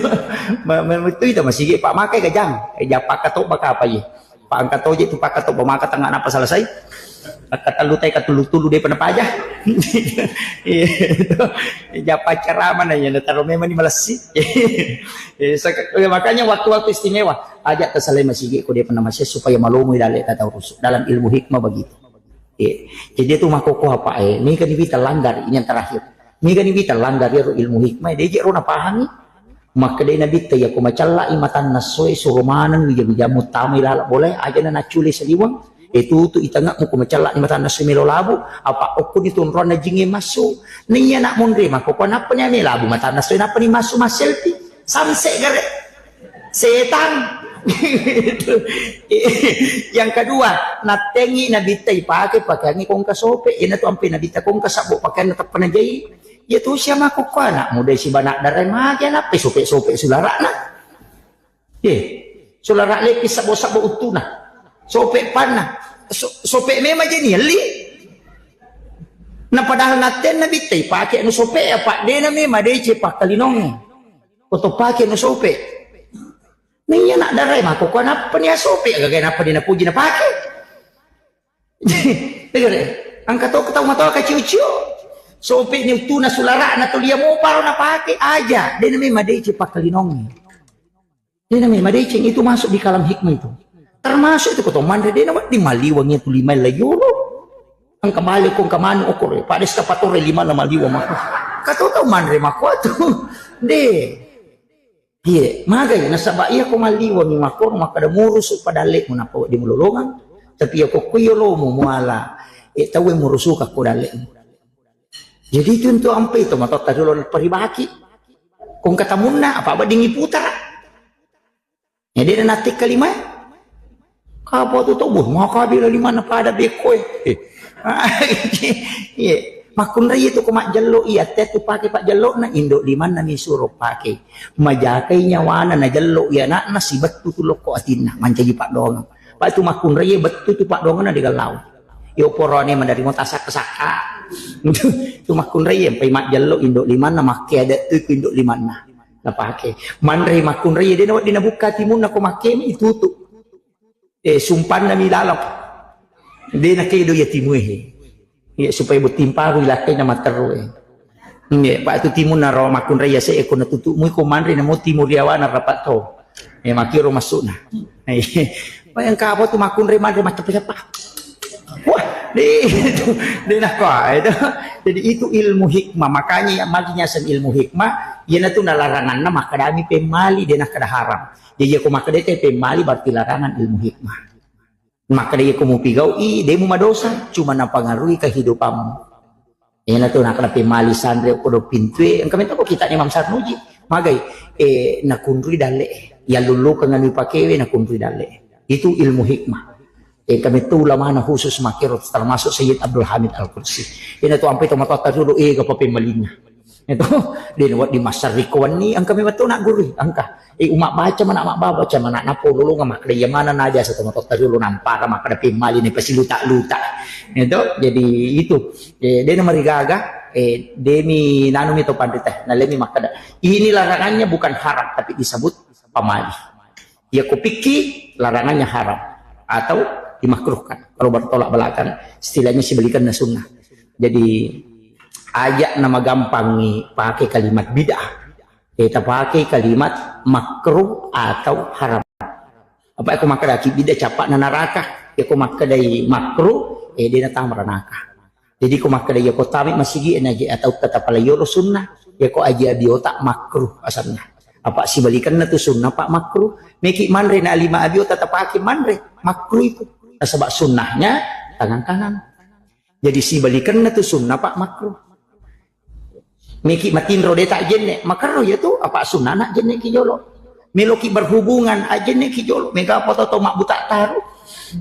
masih pak makai gajang pak katok baka apa ye pak angkat itu pak katok bamaka tengah apa selesai katalutay katulu-tulu deh pada pajah ya pacar mana ya taruh memang di malasi makanya waktu-waktu istimewa ajak tersalai masih ko dia pernah masih supaya malumui dalek kata rusuk dalam ilmu hikmah begitu jadi itu makokoh apa ini kan kita langgar ini yang terakhir ini kan kita langgar ya ilmu hikmah dia jero na pahami maka dia nabi ya ko macalla imatan nasoy surumanan bija-bija mutamay lala boleh aja na naculi saliwang itu itangak mo kumacala ni mata na sumilo labu apa okko ditunron na jingi maso niya nak mundri mako panapa niya ni labu mata na soy napa ni maso maselti samse gare setan yang kedua natengi nabitay pakai pakaian kong kasope ina to ang pinabita kong kasabo pakaian na tapanajay itu siya makukuha na muday si banak daray magya na sope sulara na sulara lepis sabo-sabo utuna sope pana sope memang jadi li na padahal natin na bitay pakai no sope apa dia na memang dia cepak kalinong untuk pakai no sope niya nak daray makukuha na pa niya sope agagay na pa din na puji na pakai ang kataw matawa ka chiu sope ni tuna sulara na tulia mo paro na pakai aja dia na memang dia cepak kalinong dia na memang dia itu masuk di kalam hikmah itu termasuk itu kotoman dia nama di maliwangnya tu 5 layuro ang kamali kong kamano okore pada skapatore 5 na maliwang mako kataw manre mako tu de magay nasa baiya ko maliwang ni mako makada murus padalik mo na po di mululungan tapi ako kuyolo mo muala tawe murusu ka ko dalik jadi itu untuk ampe itu matot tadulo paribaki kung katamun na apa ba dingi putar jadi natik kalima kapo tu tubuh mau kabila 5 na pada bekoy makun ray itu kumak jalo iya tetu pakai pak jalo na indo 5 na ni suruh pakai majakay nyawana na jalo iya na si betu tu loko atina mancaji pak dong pak tu makun ray betu tu pak dong na digalau yo porone mandari mo tasak kesaka tu makun ray pai mak jalo indo 5 na make ada tu indo 5 na pakai manre makun ray dia na buka timun na ko make itu tu sumpan na milalap hindi na kayo yatimuhe supaya butimparu ilakay na mataro pa ito timun na raw makun raya sa eko natutumuy ko man rin na mo timuriawa na rapat to makiro maso na bayang kapo tumakun rin man rin matapasapa wah di na ko jadi itu ilmu hikmah makanya maginya sa ilmu hikmah yan na ito nalarangan na makadami pemali din na kadaharam jadi ako makadete pemali berarti larangan ilmu hikmah. Maka dia kumupigaw, dia mo madosa, cuma napangaruhi kehidupanmu. Yan na ito, nakana pemali sandre ko do pintwe. Ang kami ko kita ni Ma'am Sarnuji. Magay, nakunri dale. Yalulu ka nga ni pakewe, nakunri dale. Itu ilmu hikmah. Kami ito lamang na husus makirot, termasuk Sayyid Abdul Hamid Al-Qudsi. Yan na ito, ang pito matatarulo, kapapemali niya. Itu din wat di masar rikuan ni ang kami bato na guru angka umak baca mana mak baca mana napo lulu ngamak dia mana naja satu motor tadi lu nampak mak ada pimali ni pasti luta itu jadi itu dia marigaga demi nanu itu pandita nalemi makada ini larangannya bukan haram tapi disebut pamali ya kupiki larangannya haram atau dimakruhkan kalau bertolak belakang istilahnya si belikan sunnah jadi ajak nama gampang nih pakai kalimat bid'ah kita pakai kalimat makruh atau haram apa aku makan lagi bid'ah capak na neraka aku makan dari makruh dia datang meranaka jadi aku makan dari aku tamik masih aja atau kata pala yoro sunnah ya aku aja biota makruh asalnya apa sih balikan na tu sunnah pak makruh meki manre na lima abiota pakai manre makruh itu sebab sunnahnya tangan kanan jadi si balikan na tu sunnah pak makruh meki matin rode tak jenne makaro ya tu apa sunnah nak jenne ki jolo meloki berhubungan ajenne ki jolo mega foto to mak buta taru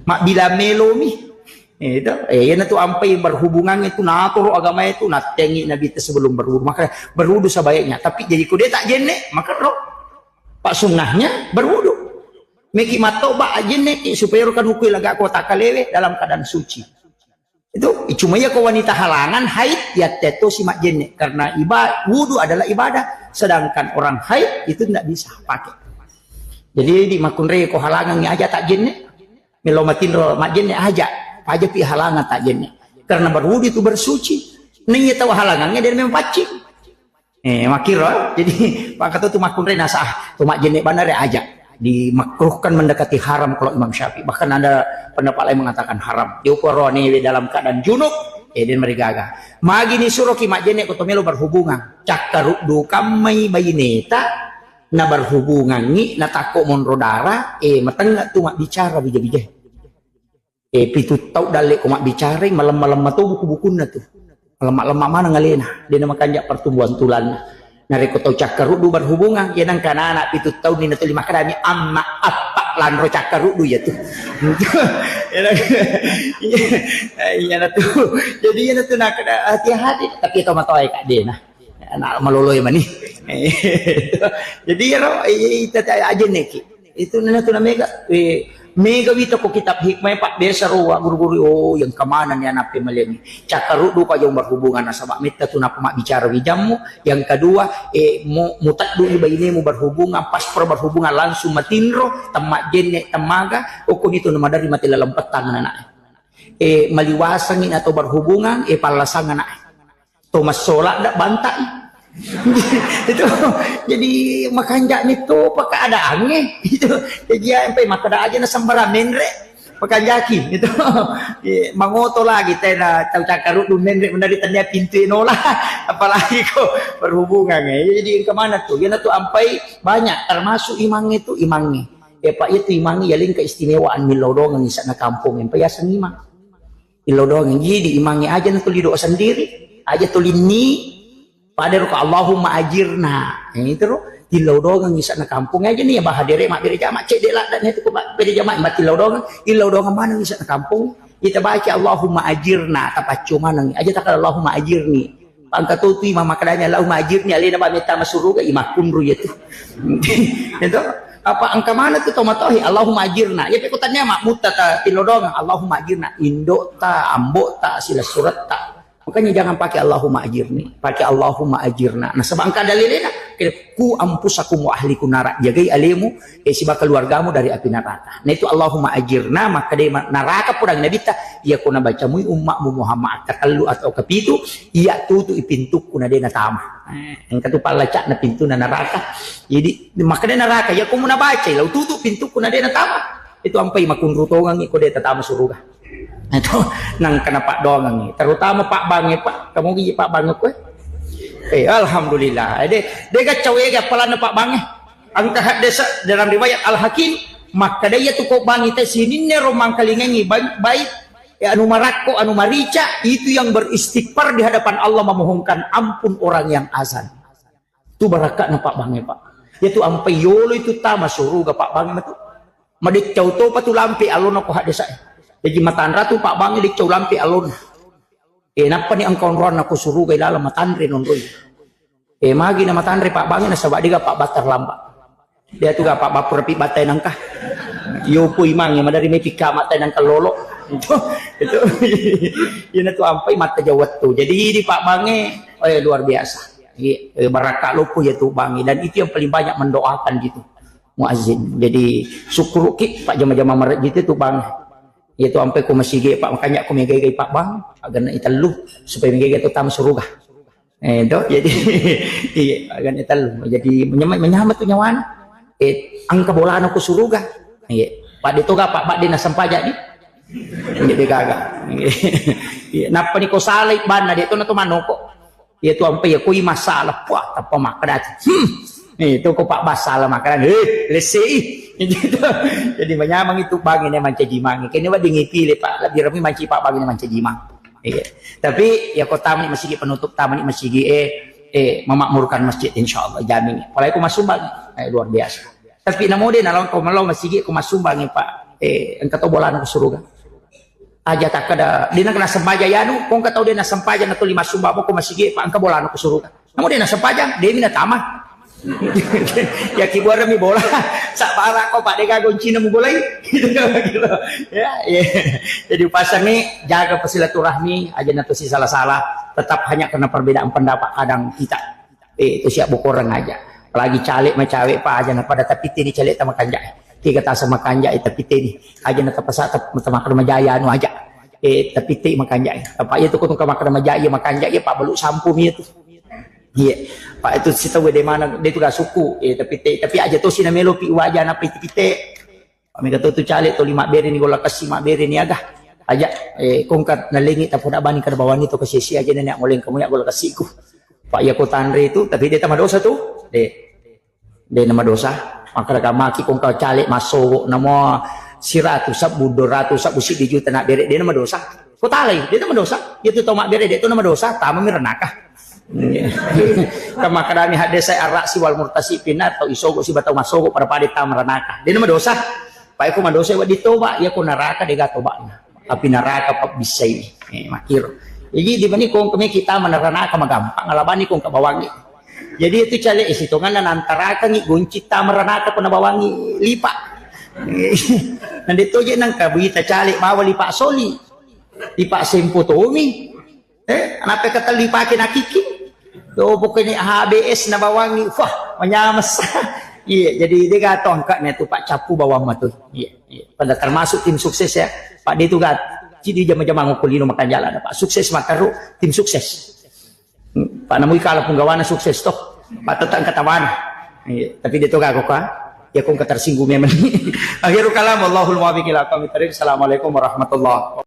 mak bila melomi itu ya tu ampai berhubungan itu natur agama itu natengi nabi itu sebelum berwudu maka berwudu sebaiknya tapi jadi kude tak jenne makaro pak sunnahnya berwudu meki matoba ajenne supaya kan hukui laga kota kalewe dalam keadaan suci itu cuma ya kau wanita halangan haid ya teto si mak jenne karena wudu adalah ibadah sedangkan orang haid itu tidak bisa pakai jadi di makunre kau halangan aja tak jenne melomatin mak jenne aja pi halangan tak jenne karena berwudu itu bersuci nih tahu halangannya dari memang pacing makiro jadi pak kata tu makunre nasah tu mak jenne benar aja dimakruhkan mendekati haram kalau Imam Syafi'i bahkan ada pendapat lain mengatakan haram diukuroni dalam keadaan junub dan merigaga magi ni suruh ki mak jene ko tomelo berhubungan cakaru du kamai bayineta na berhubungan ni na tako monro dara mateng tu mak bicara bija-bija pitu tau dale ko mak bicara malam-malam matu buku-buku na tu lemak-lemak mana ngalena dia nama kanjak pertumbuhan tulan nareko tau cakarudu berhubungan ya nang kana anak pitu tahun ni natuli makarami amma apa lanro cakarudu ya tuh ya natu jadi ya natu nak hati-hati tapi kau matoi kak dia nah anak maloloy mani jadi ya no itu aja neki itu natu namanya mega wito ko kitab hikmah pak desa ruwa guru-guru yang kemana nih anak pemeleni cakarudu kau yang berhubungan nasabak mita tu napa mak bicara wijamu yang kedua mutat dulu ini mu berhubungan pas berhubungan langsung matinro temak jenne temaga ukun itu nama dari mati dalam petang anak maliwasangin atau berhubungan palasang anak Thomas sholat ndak bantai itu jadi makanjak itu pakai ada angin itu jadi sampai makan aja na sambara menre pakanjaki itu mangoto lagi tena tahu cakaru du menre menari tanya pintu enola apalagi kok berhubungan jadi kemana tuh ya tuh sampai banyak termasuk imang itu imangnya pak itu imangnya yaling keistimewaan milodong di sana kampung yang payasan imang milodong jadi imangnya aja tuh lido sendiri aja tuh lini pada ruka Allahumma ajirna itu loh di laudongan bisa na kampung aja nih ya bahadere mak bere jamak cek delak dan itu mak bere jamak mati laudongan di laudongan mana bisa na kampung kita baca Allahumma ajirna apa cuma nang aja tak Allahumma ajirni pangkat tu imam makadanya Allahumma ajirni alina ba meta masuruga imakun ru itu itu apa angka mana tuh tomatohi Allahumma ajirna ya pekutannya mak mutata di laudongan Allahumma ajirna indo ta ambo ta sila surat ta makanya jangan pakai Allahumma ajirni, pakai Allahumma ajirna. Nah sebab angka dalilnya ku ampusakum wa ahlikum nara, jagai alimu si bakal keluargamu dari api neraka. Nah itu Allahumma ajirna maka dia neraka purang nabi ta ia kuna baca mu ummakmu Muhammad katalu atau kepitu ia tutu pintu kuna dia natama. Yang katu palacak na pintu na neraka. Jadi maka dia neraka ya ku muna baca lau tutu pintu kuna dia natama. Itu ampai makun rutongan iko dia tatama surga. Itu nang kena pak doang nih terutama pak bange pak kamu gigi pak bange kue alhamdulillah dia kacau ya kepala pak bange angka desa dalam riwayat al hakim maka dia tuh kok bangi teh sini nih romang kalingengi baik ya anu marako anu marica itu yang beristighfar di hadapan Allah memohonkan ampun orang yang azan itu barakat na pak bange pak itu ampai yolo itu tama suruh pak bange itu madik cau to patu lampi alon aku hak desa jadi matan ratu pak bangi di cau lampi alon napa ni ang kaunron aku suruh kay dalam matan rin onroy Magi nama tandre Pak Bangin na sabak diga Pak Batar lambat. Dia tuh gak Pak Bapur pi batay nangka. Yo po imang yang dari may pika matay nang kalolo. Itu yun itu ampai mata jawat tuh. Jadi di Pak Bange luar biasa. Barakah lopo ya tuh Bange, dan itu yang paling banyak mendoakan gitu. Muazzin. Jadi syukur ki Pak jama-jama maret gitu tuh Bang. Itu sampai ku masih Pak, makanya aku megay Pak Bang agar na italu supaya megay itu tam surga. Itu jadi iya agar italu. Jadi menyamat tuh nyawan. Ang kabolaan aku suruga. Iya. Pak dito ga Pak di nasampaja di. Jadi gaga. Napa ni ko salay ban na dito na to manoko. Itu sampai ya kui masalah puah apa makanan. Itu ko Pak masalah makanan. Lesi. Jadi menyamang itu bangin yang mancajimang. Kini wa dingipili Pak. Lebih rami manci Pak bangin yang mancajimang. Iya. Tapi ya kota ni masih penutup taman ni masih memakmurkan masjid insyaallah jamin. Kalau aku masumbang luar biasa. Tapi namo din alon ko malaw masigi ko masumbang Pak. Ang katobolan ko suruga. Aja tak kada di na sampaja yanu kung kataw din na sampaja na to lima sumba mo ko masigi pa ang kabolan ko suruga. Namo din na sampaja di mi na tama. Ya kibuara mi bola sa para ko Pak de gagon Cina mo bolay. Ya. Jadi pasang ni jaga persilaturahmi aja na to si salah-salah. Tetap hanya karena perbedaan pendapat kadang kita itu siap bukurang aja apalagi caleg macawek Pak aja pada tapi ini caleg sama kanjak tiga tak sama kanjak tapi ini aja na tapasa makan majaya anu aja tapi makanjak apa itu kutung makan majaya makanjak ya Pak belum sampu itu iya Pak itu si tahu di mana dia itu gak suku tapi aja tuh si namelo pi wajah na piti kami kata tu caleg tu 5 beri ni gola kasih 5 beri ni agak aja kongkat nalingi tapos nabani ka bawang itu kasi siya aja na ngoleng kamu ya gol kasiku Pak ya ko tanre itu tapi dia tama dosa tuh de nama dosa maka ka maki kong ka calik masuk namo siratu sab budoratu sab usi di juta nak bere dia nama dosa ko talay dia nama dosa itu to mak bere dia itu nama dosa tama miranaka kama kadami hade saya arak si wal murtasipin atau isogo si batau masogo para pade tamaranaka dia nama dosa Pak ko madosa wa dito ba ya ko naraka de gato ba api neraka pap bisa ini makir jadi di mana kong kami kita menerana magampang alabani kong kabawangi jadi itu cale isitungan dan antara kami guncita meranaka penabawangi lipa nanti itu aja nang kabita cale bawa lipa soli lipa sempo tomi kenapa kata lipa kinakiki do pokoknya HBS na bawangi wah menyamas iya jadi dia gato angkatnya tuh Pak capu bawang matu iya pada termasuk tim sukses ya Pak dia itu gak jadi jama-jama ngukulino makan jalan Pak sukses makaru tim sukses Pak namui kalau penggawana sukses toh Pak tetang katawan tapi dia itu gak kok ya kong ketersinggung memang akhirul kalam Allahul muwaffiq ila aqwamit thoriq. Assalamualaikum warahmatullahi